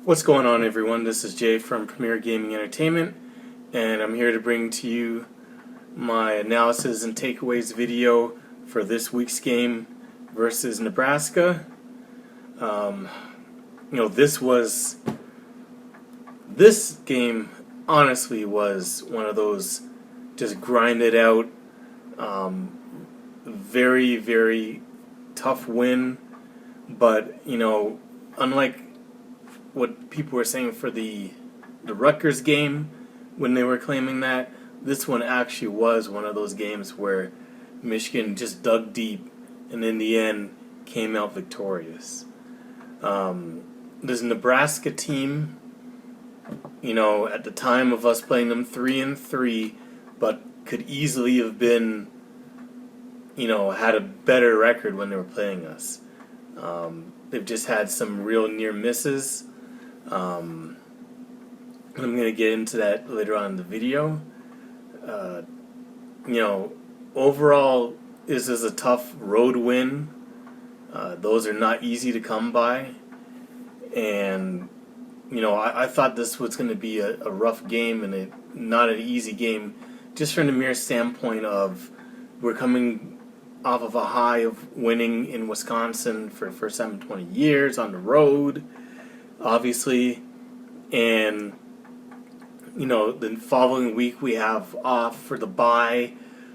What's going on, everyone? This is Jay from Premier Gaming Entertainment, and I'm here to bring to you my analysis and takeaways video for this week's game versus Nebraska. This game honestly was one of those just grinded out, very, very tough win. But unlike what people were saying for the Rutgers game when they were claiming that, this one actually was one of those games where Michigan just dug deep and in the end came out victorious. This Nebraska team, at the time of us playing them 3-3, but could easily have been, had a better record when they were playing us. They've just had some real near misses. I'm going to get into that later on in the video. Overall, this is a tough road win. Those are not easy to come by. And, I thought this was going to be a rough game and not an easy game, just from the mere standpoint of we're coming off of a high of winning in Wisconsin for the first time in 20 years on the road, obviously. And, the following week we have off for the bye.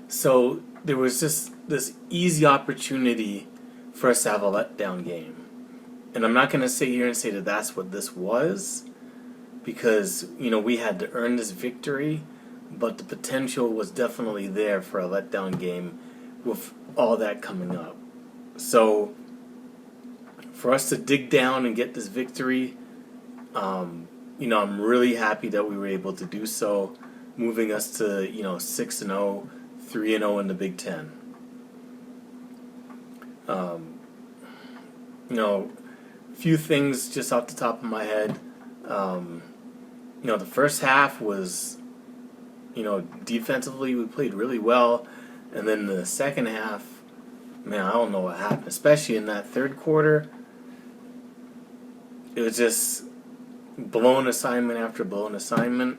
So there was just this easy opportunity for us to have a letdown game. And I'm not going to sit here and say that that's what this was, because, we had to earn this victory, but the potential was definitely there for a letdown game with all that coming up. So for us to dig down and get this victory, I'm really happy that we were able to do so, moving us to 6-0, 3-0 in the Big Ten. A few things just off the top of my head. The first half was, defensively we played really well, and then the second half, man, I don't know what happened, especially in that third quarter. It was just blown assignment after blown assignment.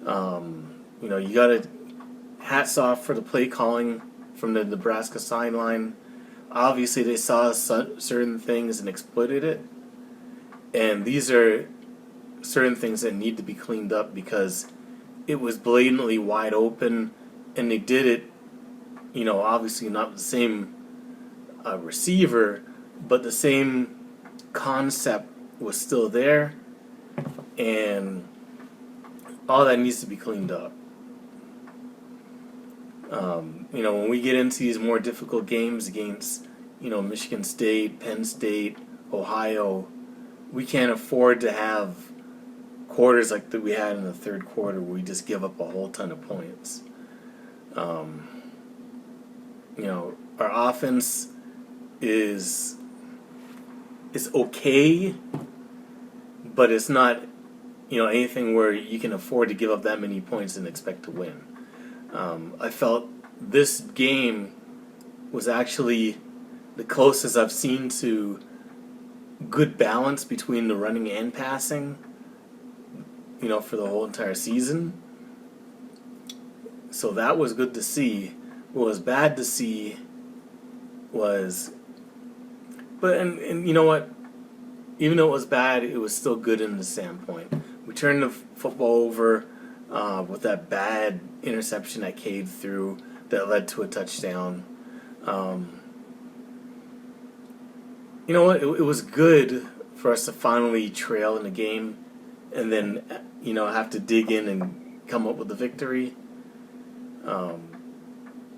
You got to hats off for the play calling from the Nebraska sideline. Obviously, they saw certain things and exploited it. And these are certain things that need to be cleaned up, because it was blatantly wide open, and they did it, obviously not the same receiver, but the same concept was still there, and all that needs to be cleaned up. When we get into these more difficult games against, Michigan State, Penn State, Ohio, we can't afford to have quarters like that we had in the third quarter where we just give up a whole ton of points. Our offense is okay, but it's not, anything where you can afford to give up that many points and expect to win. I felt this game was actually the closest I've seen to good balance between the running and passing, for the whole entire season. So that was good to see. What was bad to see was, and you know what? Even though it was bad, it was still good in the standpoint. We turned the football over with that bad interception that Cade threw that led to a touchdown. You know what? It was good for us to finally trail in the game and then, have to dig in and come up with the victory. And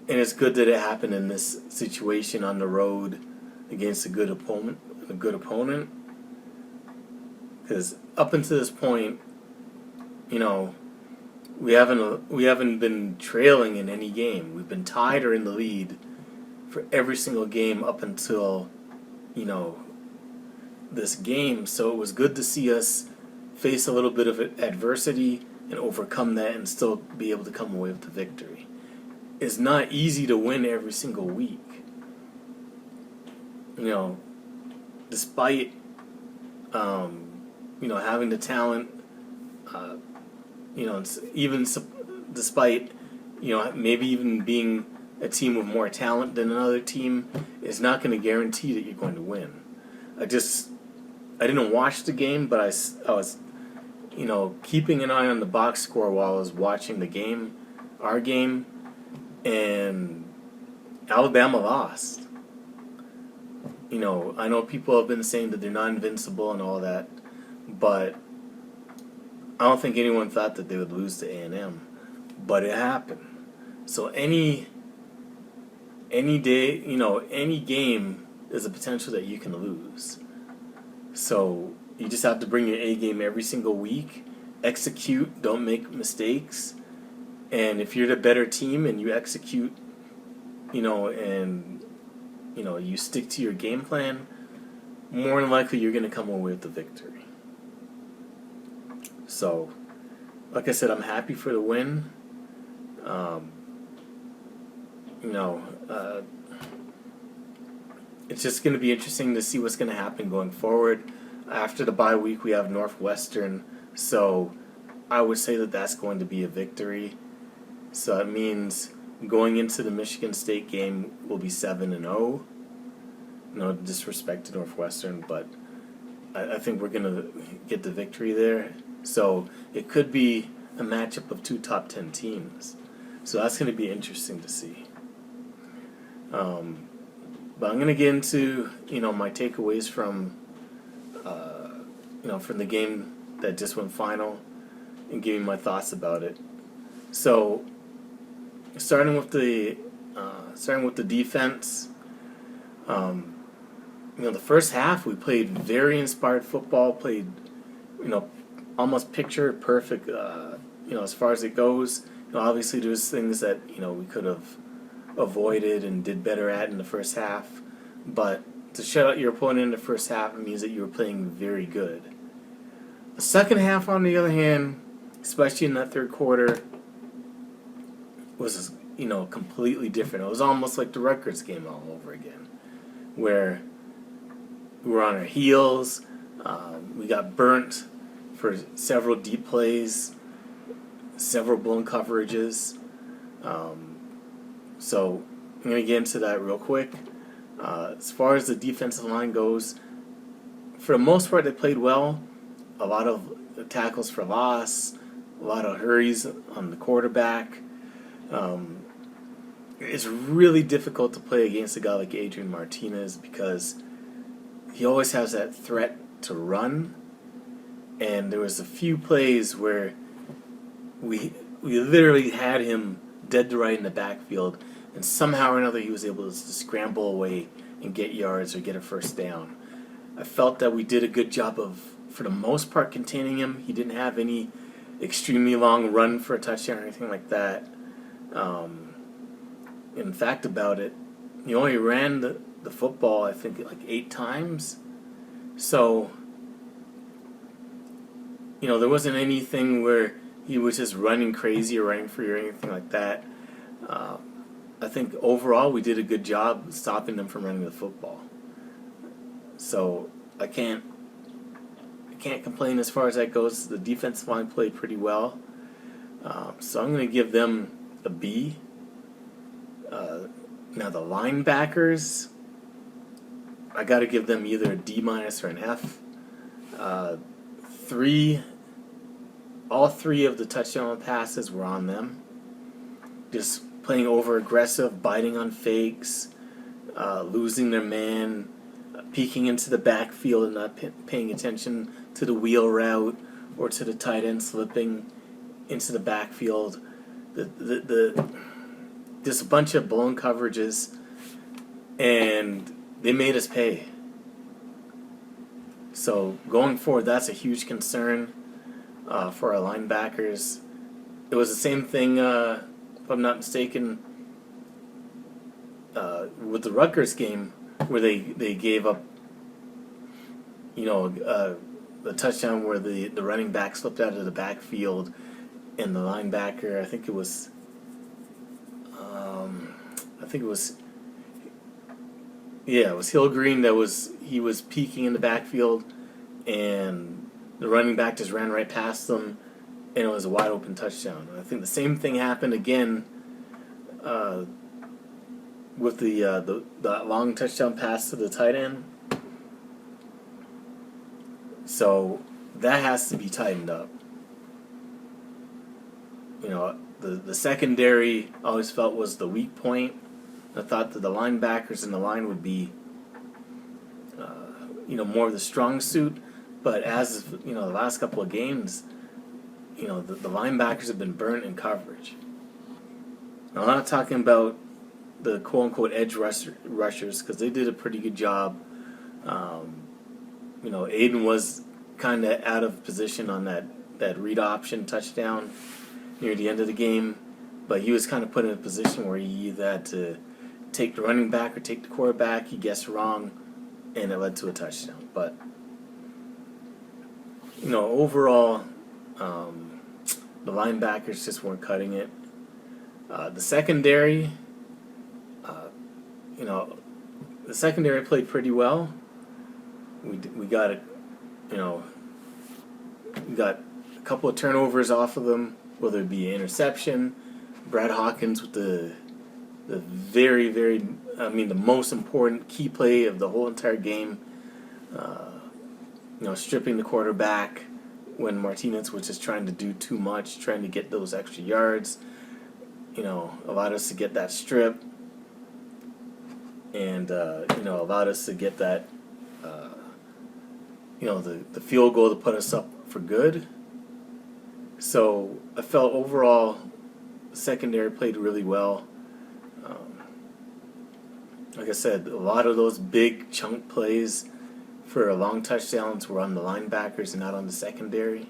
it's good that it happened in this situation on the road against a good opponent. Because up until this point, we haven't been trailing in any game. We've been tied or in the lead for every single game up until, this game. So it was good to see us face a little bit of adversity and overcome that and still be able to come away with the victory. It's not easy to win every single week. Despite having the talent, even despite, maybe even being a team with more talent than another team, is not going to guarantee that you're going to win. I didn't watch the game, but I was, keeping an eye on the box score while I was watching the game, our game, and Alabama lost. I know people have been saying that they're not invincible and all that, but I don't think anyone thought that they would lose to A&M. But it happened. So any day, any game is a potential that you can lose. So you just have to bring your A game every single week, execute, don't make mistakes, and if you're the better team and you execute, and you stick to your game plan, more than likely you're going to come away with the victory. So, like I said, I'm happy for the win. It's just going to be interesting to see what's going to happen going forward. After the bye week, we have Northwestern, so I would say that that's going to be a victory. So that means going into the Michigan State game, we'll be 7-0. No disrespect to Northwestern, but I think we're going to get the victory there. So it could be a matchup of two top 10 teams. So that's going to be interesting to see. But I'm going to get into, my takeaways from the game that just went final and giving my thoughts about it. So starting with the defense, the first half we played very inspired football, played, almost picture perfect, as far as it goes. Obviously there's things that, we could have avoided and did better at in the first half, but to shut out your opponent in the first half means that you were playing very good. The second half, on the other hand, especially in that third quarter, was completely different. It was almost like the Rutgers game all over again, where we were on our heels. We got burnt for several deep plays, several blown coverages. So I'm going to get into that real quick. As far as the defensive line goes, for the most part, they played well. A lot of tackles for loss, a lot of hurries on the quarterback. It's really difficult to play against a guy like Adrian Martinez because he always has that threat to run. And there was a few plays where we literally had him dead to right in the backfield, and somehow or another he was able to scramble away and get yards or get a first down. I felt that we did a good job of, for the most part, containing him. He didn't have any extremely long run for a touchdown or anything like that. In fact, about it, he only ran the football, I think, like 8 times. So, there wasn't anything where he was just running crazy or running free or anything like that. I think overall we did a good job stopping them from running the football. So I can't complain as far as that goes. The defensive line played pretty well. So I'm going to give them a B. Now the linebackers, I got to give them either a D- or an F. All three of the touchdown passes were on them. Just playing over aggressive, biting on fakes, losing their man, peeking into the backfield and not paying attention to the wheel route or to the tight end slipping into the backfield. Just a bunch of blown coverages, and they made us pay. So going forward, that's a huge concern for our linebackers. It was the same thing, if I'm not mistaken, with the Rutgers game, where they gave up, the touchdown where the running back slipped out of the backfield, and the linebacker, it was Hill Green he was peeking in the backfield, and the running back just ran right past them, and it was a wide open touchdown. I think the same thing happened again with the long touchdown pass to the tight end. So that has to be tightened up. The secondary I always felt was the weak point. I thought that the linebackers and the line would be more of the strong suit. But as the last couple of games, the linebackers have been burnt in coverage. Now, I'm not talking about the quote-unquote edge rushers, because they did a pretty good job. Aiden was kind of out of position on that read option touchdown near the end of the game, but he was kind of put in a position where he either had to take the running back or take the quarterback. He guessed wrong, and it led to a touchdown. But overall, the linebackers just weren't cutting it. The secondary, the secondary played pretty well. We got it, we got a couple of turnovers off of them, whether it be an interception. Brad Hawkins with the very, very, the most important key play of the whole entire game. Stripping the quarterback when Martinez was just trying to do too much, trying to get those extra yards. Allowed us to get that strip, and allowed us to get that the field goal to put us up for good. So I felt overall the secondary played really well. Like I said, a lot of those big chunk plays for long touchdowns were on the linebackers and not on the secondary.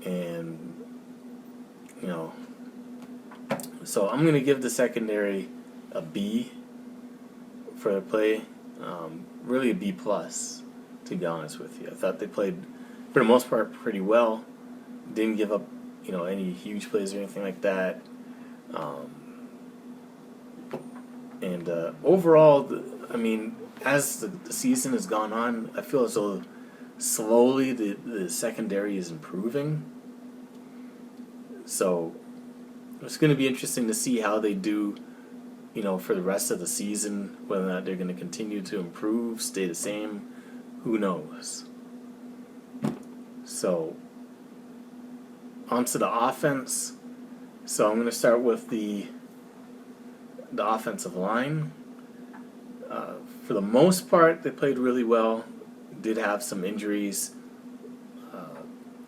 And so I'm going to give the secondary a B for the play. Really a B plus, to be honest with you. I thought they played, for the most part, pretty well. Didn't give up, any huge plays or anything like that. Overall, as the season has gone on, I feel as though slowly the secondary is improving. So it's going to be interesting to see how they do, for the rest of the season, whether or not they're going to continue to improve, stay the same, who knows. So, onto the offense. So I'm going to start with the offensive line. For the most part, they played really well. Did have some injuries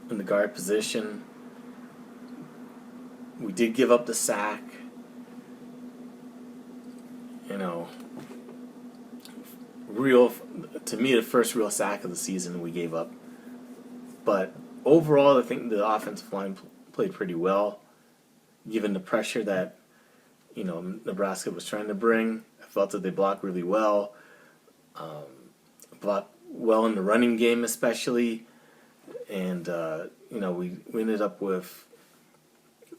in the guard position. We did give up the sack. To me, the first real sack of the season we gave up. But overall, I think the offensive line played pretty well, given the pressure that Nebraska was trying to bring. I felt that they blocked really well. Blocked well in the running game, especially. And we ended up with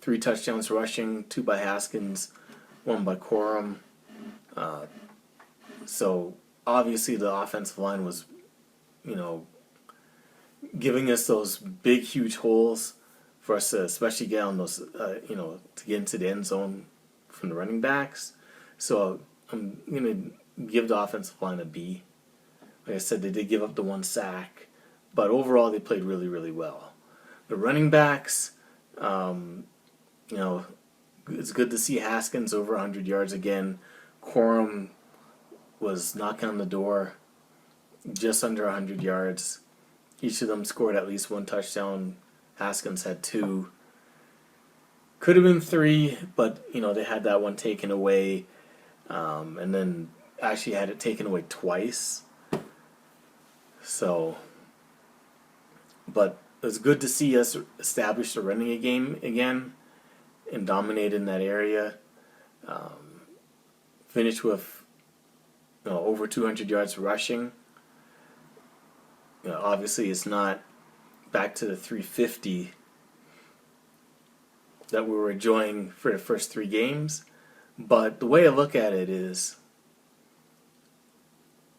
3 touchdowns rushing, 2 by Haskins, 1 by Corum. So obviously the offensive line was, giving us those big, huge holes for us to especially get on those, to get into the end zone from the running backs. So I'm going to give the offensive line a B. Like I said, they did give up the 1 sack, but overall they played really, really well. The running backs, it's good to see Haskins over 100 yards again. Corum was knocking on the door, just under 100 yards. Each of them scored at least 1 touchdown. Haskins had 2. Could have been 3, but they had that one taken away, and then actually had it taken away twice. So, but it was good to see us establish the running game again and dominate in that area. Finished with over 200 yards rushing. Obviously, it's not back to the 350 that we were enjoying for the first 3 games. But the way I look at it is,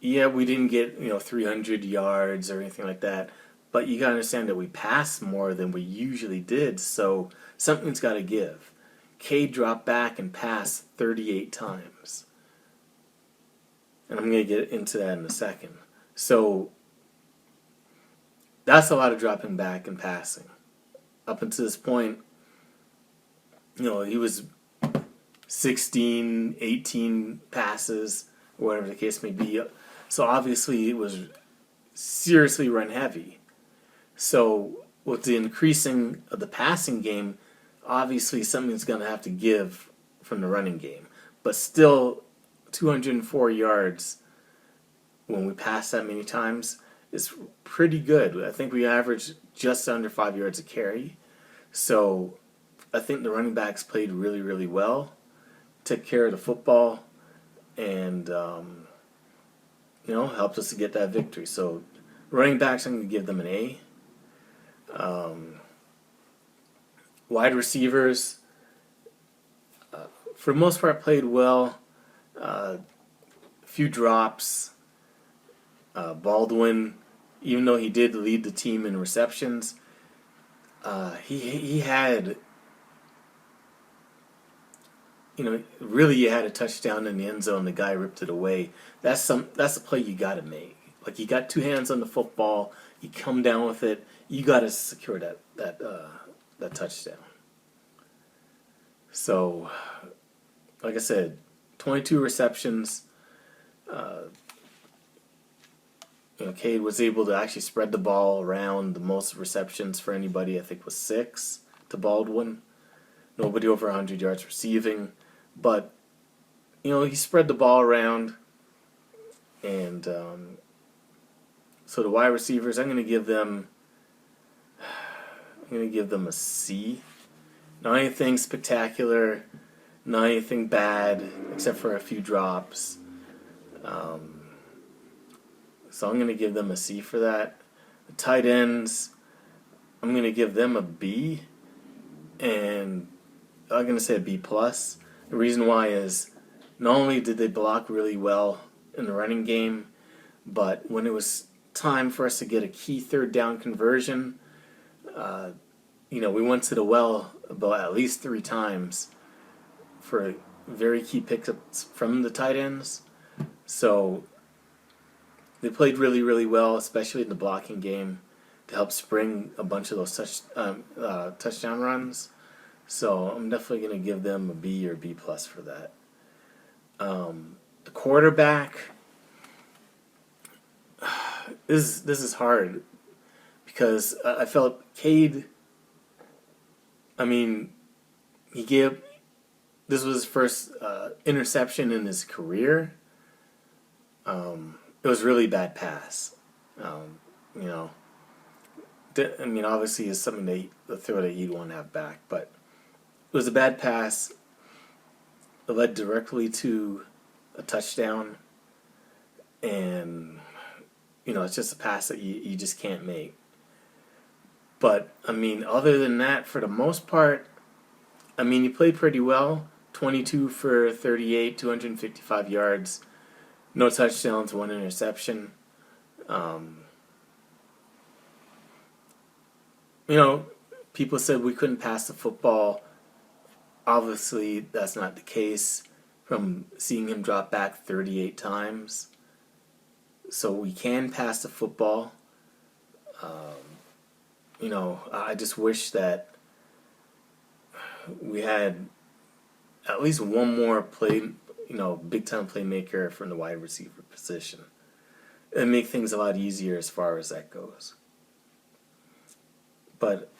yeah, we didn't get 300 yards or anything like that, But you got to understand that we passed more than we usually did, so something's got to give. Cade dropped back and passed 38 times. And I'm going to get into that in a second. So that's a lot of dropping back and passing. Up until this point, he was 16, 18 passes, or whatever the case may be. So obviously it was seriously run heavy. So with the increasing of the passing game, obviously something's going to have to give from the running game. But still, 204 yards when we pass that many times is pretty good. I think we averaged just under 5 yards a carry. So I think the running backs played really, really well, took care of the football, and helped us to get that victory. So running backs, I'm going to give them an A. Wide receivers, for the most part, played well. A few drops. Baldwin, even though he did lead the team in receptions, he had, really you had a touchdown in the end zone. The guy ripped it away. That's a play you got to make. Like, you got two hands on the football, you come down with it, you got to secure that touchdown. So, like I said, 22 receptions. Cade was able to actually spread the ball around. The most receptions for anybody, I think, was 6 to Baldwin. Nobody over 100 yards receiving. But, he spread the ball around. And so the wide receivers, I'm going to give them a C. Not anything spectacular, not anything bad, except for a few drops. So I'm going to give them a C for that. The tight ends, I'm going to give them a B, and I'm going to say a B+. The reason why is not only did they block really well in the running game, but when it was time for us to get a key third down conversion, we went to the well about at least 3 times for very key pickups from the tight ends. So they played really, really well, especially in the blocking game, to help spring a bunch of those touchdown runs. So I'm definitely going to give them a B or B+ for that. The quarterback, this is hard because I felt Cade. This was his first interception in his career. It was a really bad pass. Obviously it's something the throw that you'd want to have back, but it was a bad pass. It led directly to a touchdown, and it's just a pass that you just can't make. But other than that, for the most part, he played pretty well. 22 for 38, 255 yards, no touchdowns, 1 interception. People said we couldn't pass the football. Obviously, that's not the case from seeing him drop back 38 times. So we can pass the football. I just wish that we had at least one more big time playmaker from the wide receiver position. It'd make things a lot easier as far as that goes. But,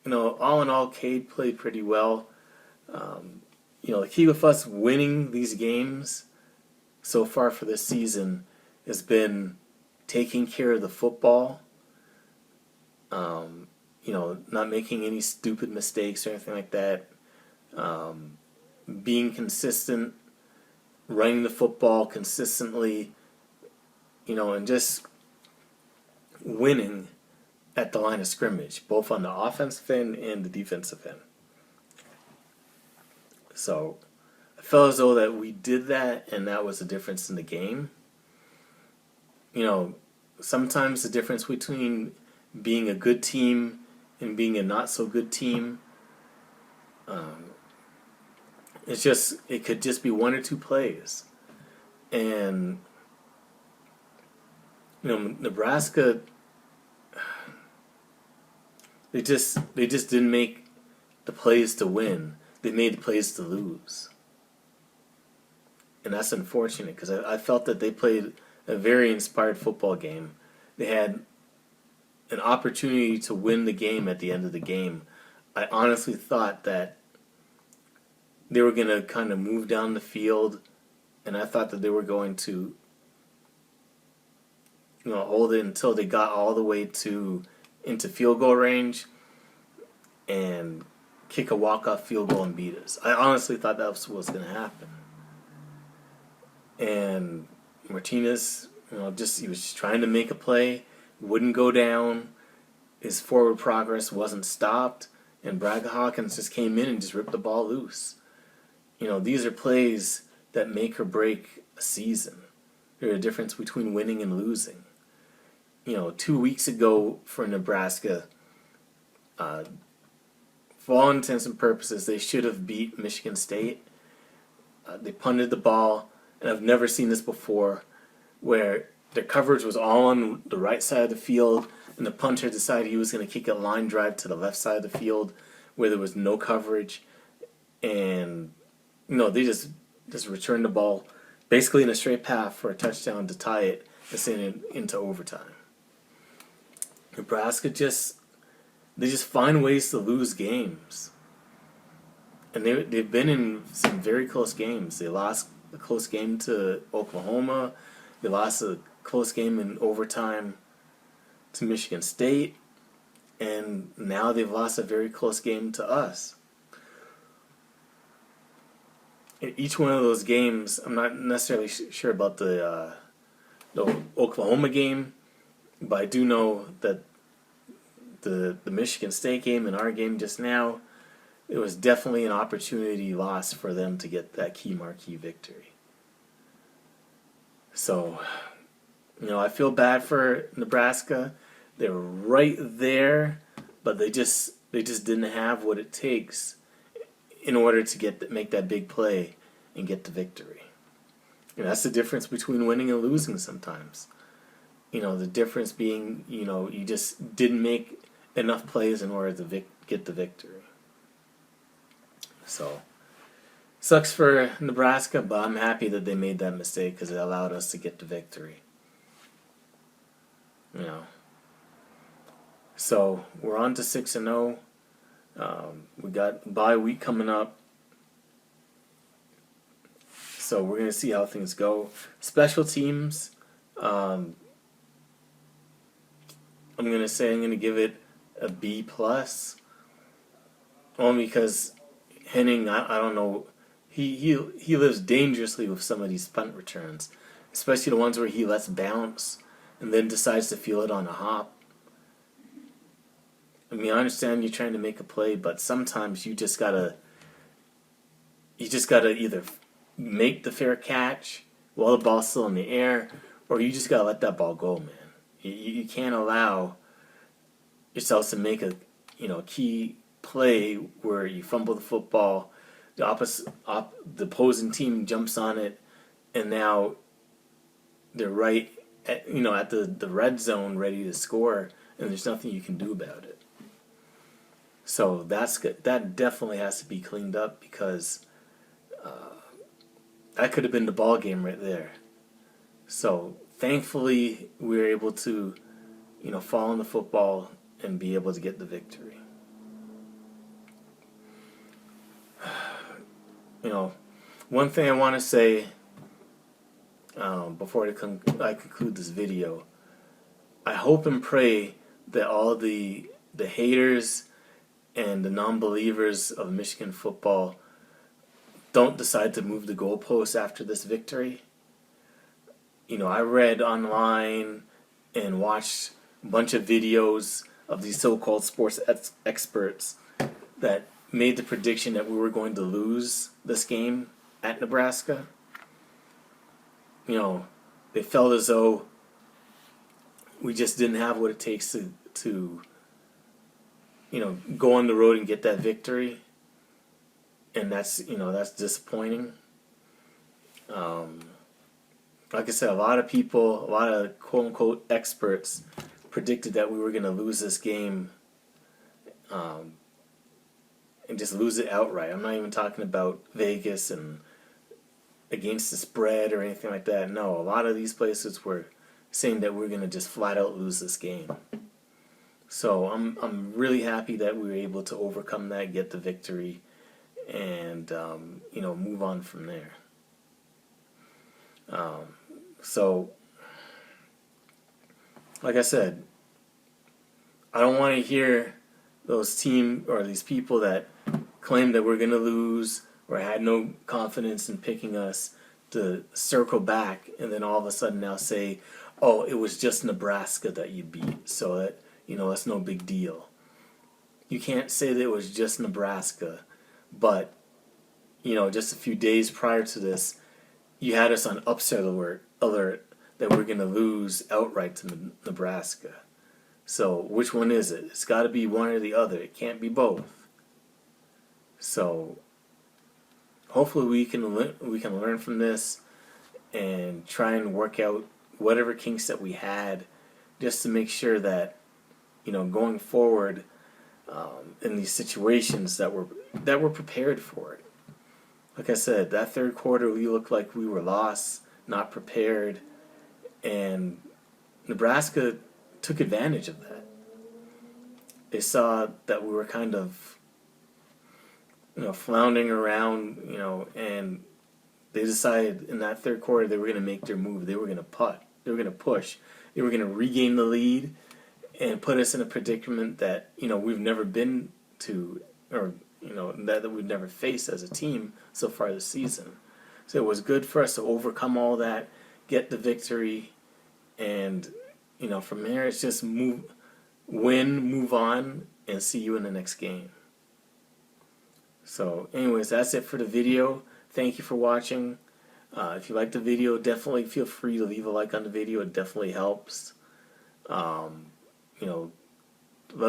all in all, Cade played pretty well. The key with us winning these games so far for this season has been taking care of the football, not making any stupid mistakes or anything like that, being consistent, running the football consistently, and just winning at the line of scrimmage, both on the offensive end and the defensive end. So I felt as though that we did that, and that was the difference in the game. Sometimes the difference between being a good team and being a not so good team. It could just be one or two plays. And Nebraska, they just didn't make the plays to win. They made the plays to lose. And that's unfortunate because I felt that they played a very inspired football game. They had an opportunity to win the game at the end of the game. I honestly thought that they were going to kind of move down the field, and I thought that they were going to hold it until they got all the way into field goal range and kick a walk-off field goal and beat us. I honestly thought that was what was going to happen. And Martinez, he was just trying to make a play, wouldn't go down. His forward progress wasn't stopped, and Brad Hawkins just came in and just ripped the ball loose. These are plays that make or break a season. They're a difference between winning and losing. 2 weeks ago for Nebraska, for all intents and purposes, they should have beat Michigan State. They punted the ball, and I've never seen this before, where their coverage was all on the right side of the field, and the punter decided he was going to kick a line drive to the left side of the field where there was no coverage. And, they just returned the ball basically in a straight path for a touchdown to tie it and send it into overtime. Nebraska they just find ways to lose games. And they've been in some very close games. They lost a close game to Oklahoma. They lost a close game in overtime to Michigan State. And now they've lost a very close game to us. In each one of those games, I'm not necessarily sure about the Oklahoma game, but I do know that the Michigan State game and our game just now, it was definitely an opportunity lost for them to get that key marquee victory. So, I feel bad for Nebraska. They were right there, but they just didn't have what it takes in order to make that big play and get the victory. That's the difference between winning and losing sometimes. The difference being, you just didn't make enough plays in order to get the victory. So, sucks for Nebraska, but I'm happy that they made that mistake because it allowed us to get the victory. So, we're on to 6-0. We got bye week coming up. So, we're going to see how things go. Special teams, I'm going to give it a B+. Only because Henning, I don't know, he lives dangerously with some of these punt returns, especially the ones where he lets bounce and then decides to feel it on a hop. I understand you're trying to make a play, but sometimes you just gotta either make the fair catch while the ball's still in the air, or you just gotta let that ball go, man. You can't allow yourself to make a key play where you fumble the football, the opposing team jumps on it, and now they're right at the red zone ready to score, and there's nothing you can do about it. So that's good. That definitely has to be cleaned up because that could have been the ball game right there. So thankfully we were able to fall on the football and be able to get the victory. One thing I want to say before I conclude this video, I hope and pray that all the haters and the non-believers of Michigan football don't decide to move the goalposts after this victory. I read online and watched a bunch of videos of these so-called sports experts that made the prediction that we were going to lose this game at Nebraska. They felt as though we just didn't have what it takes to, go on the road and get that victory, and that's disappointing. Like I said, a lot of people, a lot of quote unquote experts predicted that we were going to lose this game, and just lose it outright. I'm not even talking about Vegas and against the spread or anything like that. No, a lot of these places were saying that we're going to just flat out lose this game. So I'm really happy that we were able to overcome that, get the victory, and move on from there. So, like I said, I don't want to hear those these people that claim that we're going to lose or had no confidence in picking us to circle back and then all of a sudden now say, oh, it was just Nebraska that you beat, so that, that's no big deal. You can't say that it was just Nebraska, but, just a few days prior to this, you had us on upset alert that we're going to lose outright to Nebraska. So which one is it? It's got to be one or the other. It can't be both. So hopefully we can learn from this and try and work out whatever kinks that we had, just to make sure that going forward in these situations that we're prepared for it. Like I said, that third quarter we looked like we were lost, not prepared, and Nebraska took advantage of that. They saw that we were kind of floundering around, and they decided in that third quarter they were going to make their move. They were going to putt. They were going to push. They were going to regain the lead and put us in a predicament that we've never been to, or that we've never faced as a team so far this season. So it was good for us to overcome all that, get the victory, and from there it's just move on, and see you in the next game. So anyways, that's it for the video. Thank you for watching. If you liked the video, definitely feel free to leave a like on the video. It definitely helps. Let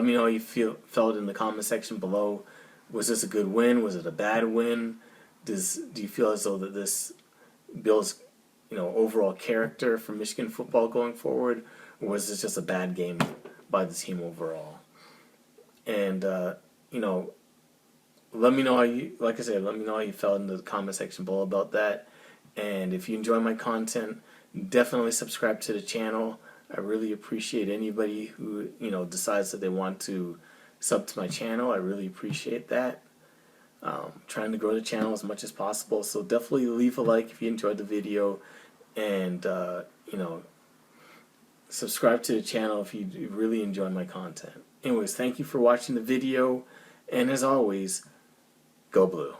me know how you felt in the comment section below. Was this a good win? Was it a bad win? Do you feel as though that this builds overall character for Michigan football going forward, or was this just a bad game by the team overall? And let me know how let me know how you felt in the comment section below about that. And if you enjoy my content, definitely subscribe to the channel. I really appreciate anybody who decides that they want to sub to my channel. I really appreciate that. Trying to grow the channel as much as possible, so definitely leave a like if you enjoyed the video, and subscribe to the channel if you really enjoy my content. Anyways, thank you for watching the video, and as always, go blue.